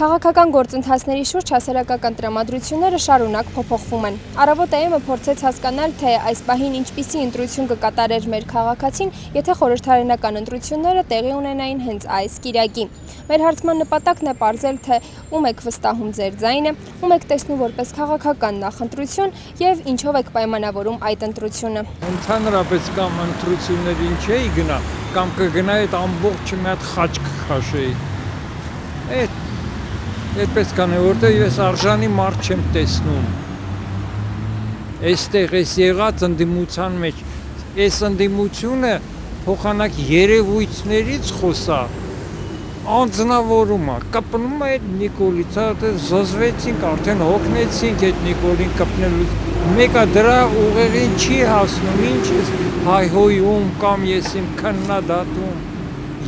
Քաղաքական գործընթացների շուրջ հասարակական տրամադրությունները շարունակ փոփոխվում են։ Առավոտ AM-ը փորձեց հասկանալ, թե այս պահին ինչպիսի ընտրություն կկատարեր մեր քաղաքացին, եթե խորհրդարանական ընտրությունները տեղի ունենային հենց այս կիրակի։ Մեր հարցման նպատակն է պարզել, թե ում եք վստահում ձեր ձայնը, ում եք տեսնում որպես քաղաքական նախընտրություն եւ ինչով եք պայմանավորում այդ ընտրությունը։ Ընդհանրապես կամ ընտրություններին չէի գնա, կամ կգնայի այդ ամբողջը մի հատ խաչ կքաշեի։ Այդպես կանի, որտեղ ես արժանի մարդ չեմ տեսնում։ Այստեղ ես եղած ընդդիմության մեջ, այս ընդդիմությունը փոխանակ երևույթներից խոսա, անձնավորում է, կպնում է այդ Նիկոլից, զզվեցինք, արդեն հոգնեցինք այդ Նիկոլին կպնելուց, մեկը դրա ուղեղին չի հասնում, ինչ ես հայհոյում կամ ես իմ քննադատում,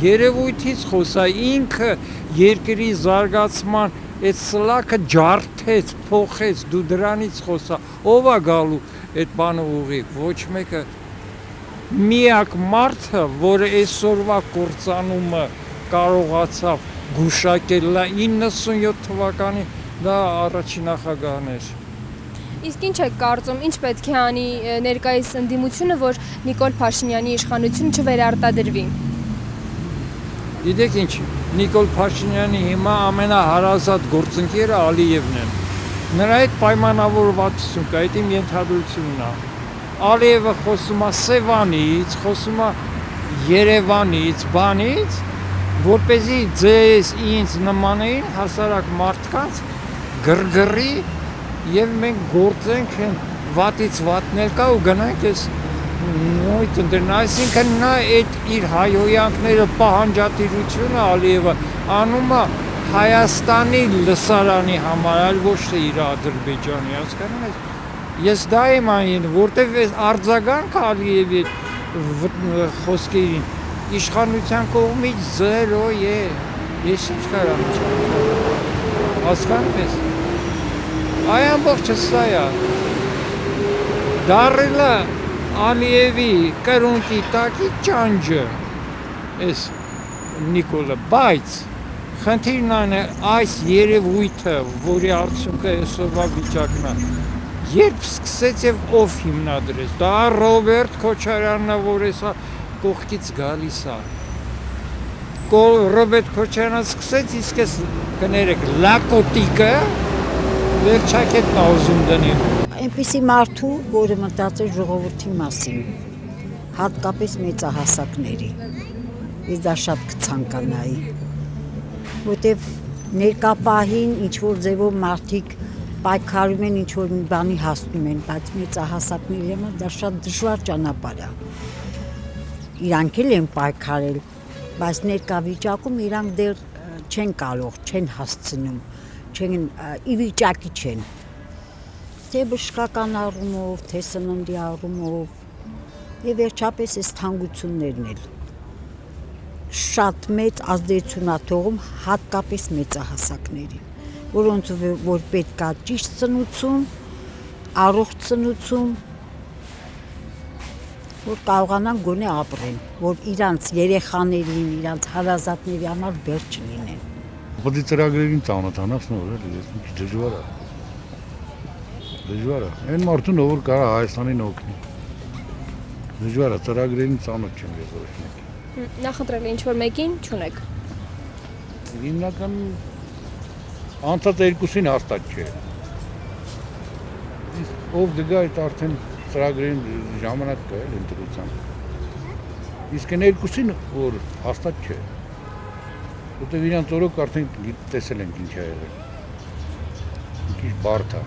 երևույթից խոսա, ինքը երկրի զարգացման այդ սլաքը ջարդեց, փոխեց, դու դրանից խոսա, ով է գալու այդ բանը ուղիղ, ոչ մեկը, միակ մարդը, որը այսօրվա կործանումը կարողացավ գուշակել 97 թվականին, դա առաջին նախագահն էր։ Իսկ ինչ եք կարծում, ինչ պետք է անի ներկայիս ընդդիմությունը, որ Նիկոլ Փաշինյանի իշխանությունը չվերարտադրվի։ Գիտեք ինչ, Նիկոլ Փաշինյանի հիմա ամենահարազատ գործընկերը Ալիևն է։ Նրա այդ պայմանավորվածություն կա, այդ իմ ենթադրությունն է։ Ալիևը խոսում է Սևանից, խոսում է Երևանից, բանից, որպեսզի ձեզ ինձ նմանային հասարակ մարդկանց գրգռի եւ մենք գործենք վատից վատն էլ կա ու գնանք այս նույն ընտրն, այսինքն նա այդ իր հայհոյանքները պահանջատիրությունը Ալիևը անում է Հայաստանի լսարանի համար, այլ ոչ թե իր Ադրբեջանի, հասկանում եք։ Ես դա եմ այն, որտեվ այս արձագանքը Ալիևի խոսքերին իշխանության կողմից 0 է։ Ես ինչ կարամ հասկանում ես։ Այ ամբողջը սա է։ Դարելը Ալիևի կրունկի տակի ճանջը այս Նիկոլը, բայց խնդիրն այն է այս երևույթը, որի արդյունքը այսօրվա վիճակն է, երբ սկսեց եւ ով հիմնադրեց, դա Ռոբերտ Քոչարյանն է, որ էսա կողքից գալիս է։ Ռոբերտ Քոչարյանը սկսեց, իսկ ես կներեք լակոտիկը վերջակետն է ուզում դնի։ Այնպիսի մարդու, որը մտածել ժողովրդի մասին, հատկապես մեծահասակների, ես դա շատ կցանկանայի, որտև ներկա պահին ինչ-որ ձևով մարդիկ պայքարում են, ինչ-որ մի բանի հասնում են, բայց մեծահասակների համար դա շատ դժվար ճանապարհ է։ Իրանք էլ են պայքարել, բայց ներկա վիճակում իրանք դեռ չեն կարող, չեն հասցնում, ի վիճակի չեն։ Թե բժշկական առումով, թե սննդի առումով եւ վերջապես այս թանկություններն էլ շատ մեծ ազդեցություն է թողում հատկապես մեծահասակներին, որոնց որ պետք է ճիշտ ծնուցում, առողջ ծնուցում, որ կարողանան գոնե ապրեն, որ իրանց երեխաներին, իրանց հարազատների համար բերք չլինեն։ Պետք է ծրագրերին ծանոթանաս նոր էլի, ես դժվար է։ Դժվար է։ Այն մարդուն, ով կարող Հայաստանին օգնի։ Դժվար է, ծրագրերին ծանոթ չեմ ես ոչ մեկի։ Նախընտրել ինչ-որ մեկին չունեք։ Հիմնական անցած երկուսին հաստատ չէ։ Իսկ ով դգա այդ արդեն ծրագրերին ժամանակ կա էլ ընտրության։ Իսկ այն երկուսին որ հաստատ չէ։ Որտեղ իրանց օրոք արդեն տեսել ենք ինչ է եղել։ Ինչ բարդ է։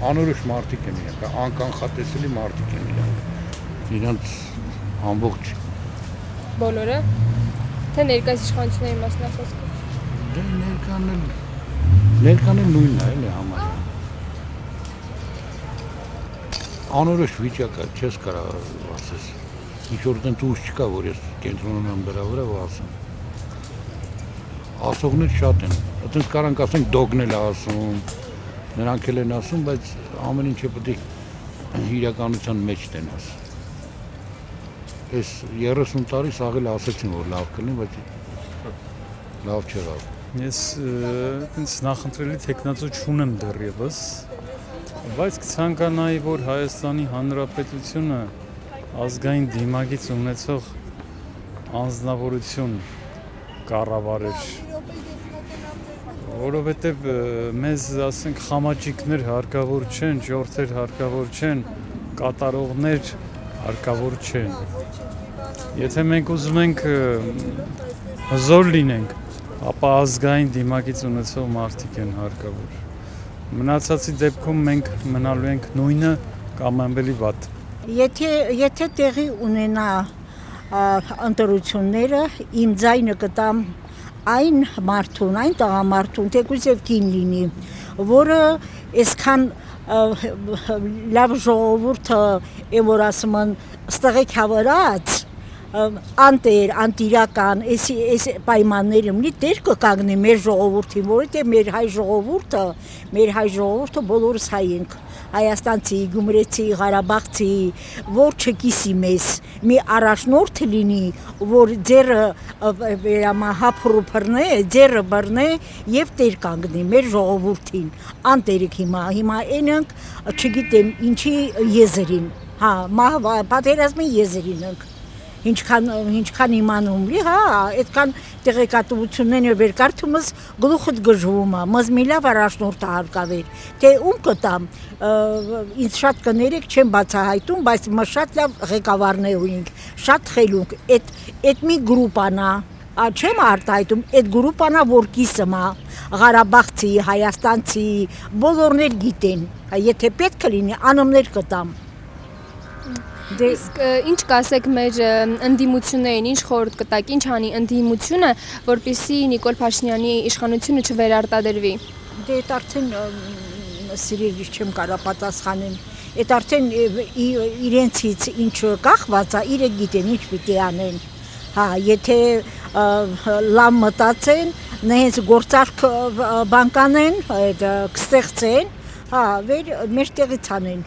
Անորոշ մարդիկ են իրանք, անկանխատեսելի մարդիկ են իրանք ամբողջ բոլորը, թե ներկայիս իշխանությունների մասն է խոսքը։ Դե ներկան էլ նույնն է էլի համարյա։ Անորոշ վիճակ է, չես կարող ասես։ Ինչ-որ տենց ուժ չկա, որ ես կենտրոնանամ դրա վրա ու ասեմ։ Ասողներ շատ են, այդպես կարանք ասենք դոգնել է ասում, նրանք էլ են ասում, բայց ամեն ինչը պետք է իրականության մեջ տենաս։ Այս 30 տարի սաղ էլ ասեցին, որ լավ կլինի, բայց լավ չեղավ։ Ես ինձ նախընտրելի տեխնացու չունեմ դեռևս, բայց կցանկանայի, որ Հայաստանի Հանրապետությունը ազգային դիմագիծ ունեցող անձնավորություն կառավարեր, որովհետև մեզ, ասենք, խամաճիկներ հարկավոր չեն, ժողովրդեր հարկավոր չեն, կատարողներ հարկավոր չեն։ Եթե մենք ուզում ենք հզոր լինենք, ապա ազգային դիմագիծ ունեցող մարդիկ են հարկավոր։ Մնացածի դեպքում մենք մնալու ենք նույնը կամ ավելի վատ։ Եթե տեղի ունենա ընտրությունները, իմ ձայնը կտամ այն մարդուն, այն տղամարդուն, թեկուզ եւ կին լինի, որը այսքան լավ ժողովուրդը, որ ասում են, ստեղեք հավրած, անտեր, անտիրական, այս պայմանները մնի դեր կկանգնի մեր ժողովուրդին, որովհետև մեր հայ ժողովուրդը բոլորս հայ ենք, հայաստանցի, գյումրեցի, ղարաբաղցի, որ չկիսի մեզ, մի առաջնորդ լինի, որ ձերը հափռու բռնե, ձերը բռնե եւ տեր կանգնի մեր ժողովուրդին, անտերիկ հիմա այնք, չգիտեմ ինչի եզերին, պատերազմի եզերին ենք, ինչքան իմանում լի, այդքան տեղեկատվությունները վեր կարդումս գլուխդ գժվում է, մզ մի լավ առաջնորդը հարկավեր, թե ում կտամ, ինձ շատ կներեք չեմ բացահայտում, բայց մը շատ լավ ղեկավարներ ունենք, շատ խելունք, այդ մի գրուպանա, չեմ արտահայտում, այդ գրուպանա, որ կիսմա, Ղարաբաղցի, հայաստանցի, բոլորներ գիտեն, եթե պետք է լինի, անումներ կտամ։ Իսկ ինչ կասեք մեր ընդդիմություններին, ինչ խորհուրդ կտաք, ինչ անի ընդդիմությունը, որպեսզի Նիկոլ Փաշինյանի իշխանությունը չվերարտադրվի։ Դե այդ արդեն սիրելի չեմ կարա պատասխանեմ։ Այդ արդեն իրենցից ինչ կախված է, իրենք գիտեն ինչ պիտի անեն։ Եթե լավ մտածեն, նենց գործարք բանկանեն, կստեղծեն, մեր տեղից անեն։